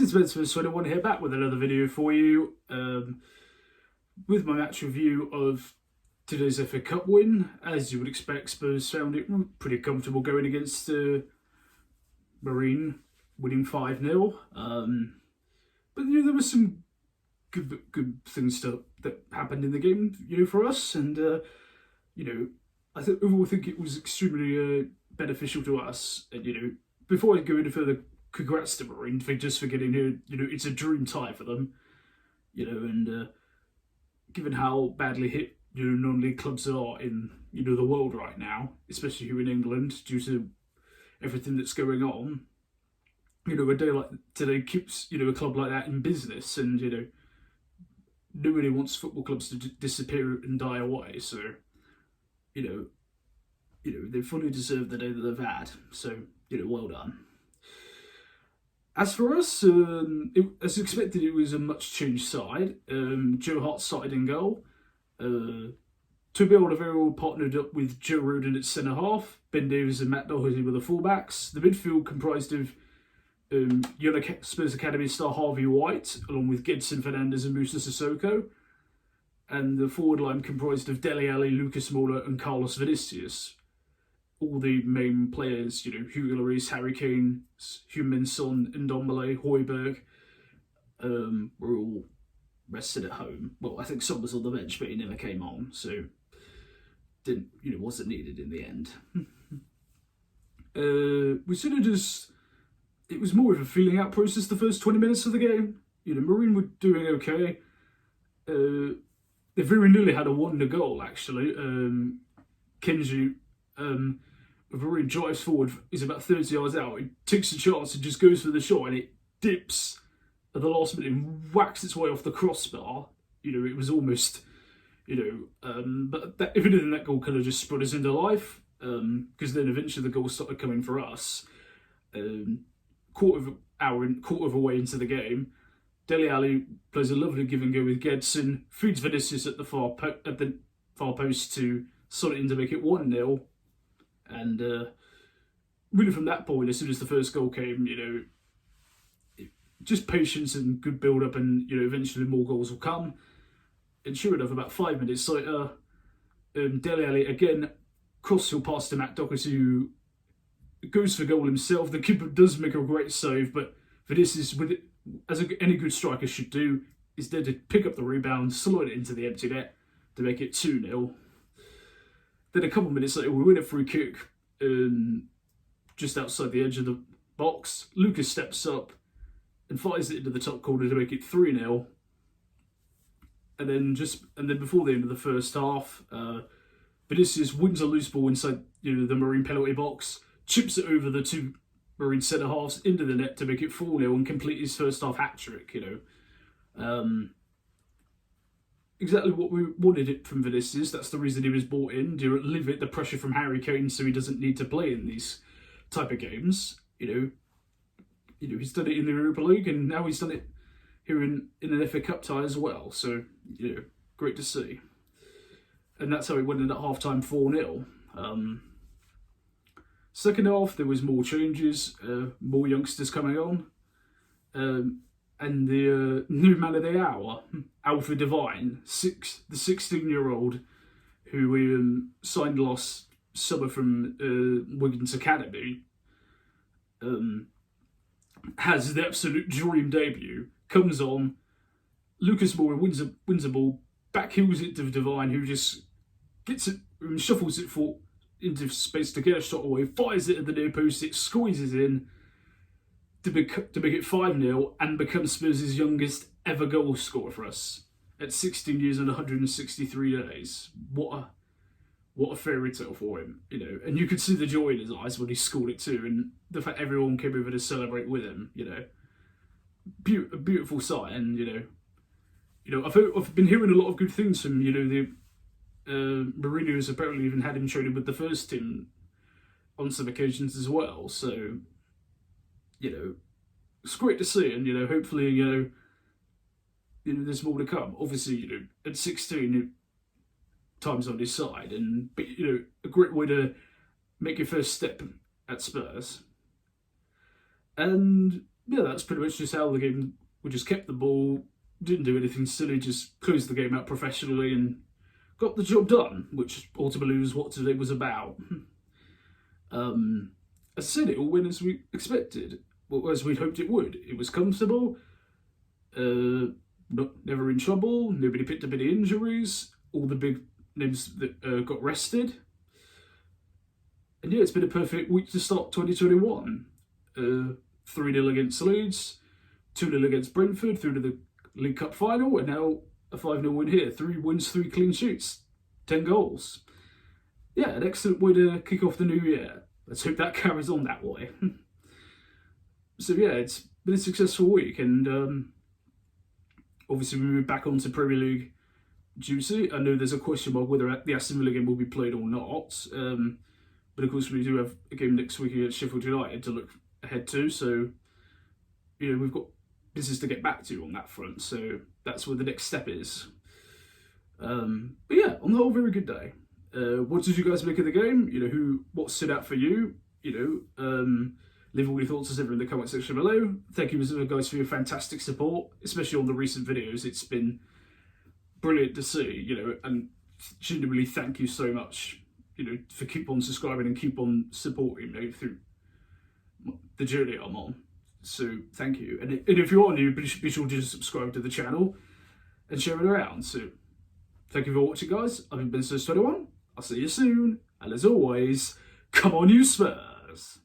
This is Spurs 21 here, back with another video for you, with my match review of today's FA Cup win. As you would expect, Spurs found it pretty comfortable going against Marine, winning 5-0. But there were some good things that happened in the game, for us, and I overall think it was extremely beneficial to us. And before I go any further, congrats to Marine for just for getting here. It's a dream tie for them. And given how badly hit non-league clubs are in the world right now, especially here in England, due to everything that's going on, a day like today keeps a club like that in business, and nobody wants football clubs to disappear and die away. So they fully deserve the day that they've had. So well done. As for us, as expected, it was a much changed side. Joe Hart started in goal. Toby Alderweireld partnered up with Joe Rodon at centre half. Ben Davies and Matt Doherty were the fullbacks. The midfield comprised of young Spurs Academy star Harvey White, along with Gedson Fernandes and Moussa Sissoko. And the forward line comprised of Dele Alli, Lucas Moura and Carlos Vinicius. All the main players, Hugo Lloris, Harry Kane, Heung-min Son, Ndombele, Højbjerg, were all rested at home. Well, I think Son was on the bench, but he never came on, so wasn't needed in the end. We sort of it was more of a feeling out process the first 20 minutes of the game. Marine were doing okay. They very nearly had a wonder goal, actually. Kenji, Marine drives forward, is about 30 yards out, he takes a chance and just goes for the shot, and it dips at the last minute and whacks its way off the crossbar. It was almost, but if anything, that goal kind of just spun us into life, because then eventually the goals started coming for us. Quarter of a way into the game, Dele Alli plays a lovely give and go with Gedson, feeds Vinicius at the far post to sort it in to make it 1-0. And really from that point, as soon as the first goal came, just patience and good build-up, and eventually more goals will come. And sure enough, about 5 minutes later, Dele Alli again cross-field pass to Matt Doherty, who goes for goal himself. The keeper does make a great save, but Vinicius, as any good striker should do, is there to pick up the rebound, slide it into the empty net to make it 2-0. Then a couple of minutes later, we win a free kick just outside the edge of the box. Lucas steps up and fires it into the top corner to make it 3-0. And then before the end of the first half, Vinicius wins a loose ball inside the Marine penalty box, chips it over the two Marine centre halves into the net to make it 4-0 and complete his first half hat trick. Exactly what we wanted it from Vinicius. That's the reason he was brought in, to alleviate the pressure from Harry Kane, so he doesn't need to play in these type of games. He's done it in the Europa League, and now he's done it here in an FA Cup tie as well. So great to see. And that's how it went in at half-time, 4-0. Second half, there was more changes, more youngsters coming on. And the new man of the hour, Alfie Devine, the 16-year-old who we signed last summer from Wigan's Academy, has the absolute dream debut. Comes on, Lucas Moura wins a ball, backheels it to Devine, who just gets it, shuffles it into space to get a shot away, fires it at the near post, it squeezes in to make it 5-0 and become Spurs' youngest ever goal scorer for us at 16 years and 163 days. What a fairy tale for him, And you could see the joy in his eyes when he scored it too, and the fact everyone came over to celebrate with him, A beautiful sight, and I've been hearing a lot of good things from the Mourinho has apparently even had him training with the first team on some occasions as well. So it's great to see, and hopefully there's more to come. Obviously, at 16, time's on his side, and a great way to make your first step at Spurs. And yeah, that's pretty much just how the game. We just kept the ball, didn't do anything silly, just closed the game out professionally and got the job done, which ultimately was what today was about. As I said, it all went as we expected, well, as we'd hoped it would. It was comfortable, never in trouble, nobody picked up any injuries, all the big names that got rested. And yeah, it's been a perfect week to start 2021. 3-0 against Leeds, 2-0 against Brentford through to the League Cup final, and now a 5-0 win here. 3 wins, 3 clean sheets, 10 goals. Yeah, an excellent way to kick off the new year. Let's hope that carries on that way. So yeah, it's been a successful week, and obviously we move back onto Premier League duty. I know there's a question mark whether the Aston Villa game will be played or not, but of course we do have a game next week against Sheffield United to look ahead to, so you know we've got business to get back to on that front, so that's where the next step is. But yeah, on the whole, very good day. What did you guys make of the game? You know, what stood out for you? You know, leave all your thoughts as ever in the comment section below. Thank you as ever, guys, for your fantastic support, especially on the recent videos. It's been brilliant to see, you know, and genuinely thank you so much, you know, for keep on subscribing and keep on supporting me through the journey I'm on. So thank you. And if you are new, be sure to subscribe to the channel and share it around. So thank you for watching, guys. I've been Spurs21. I'll see you soon. And as always, come on you Spurs.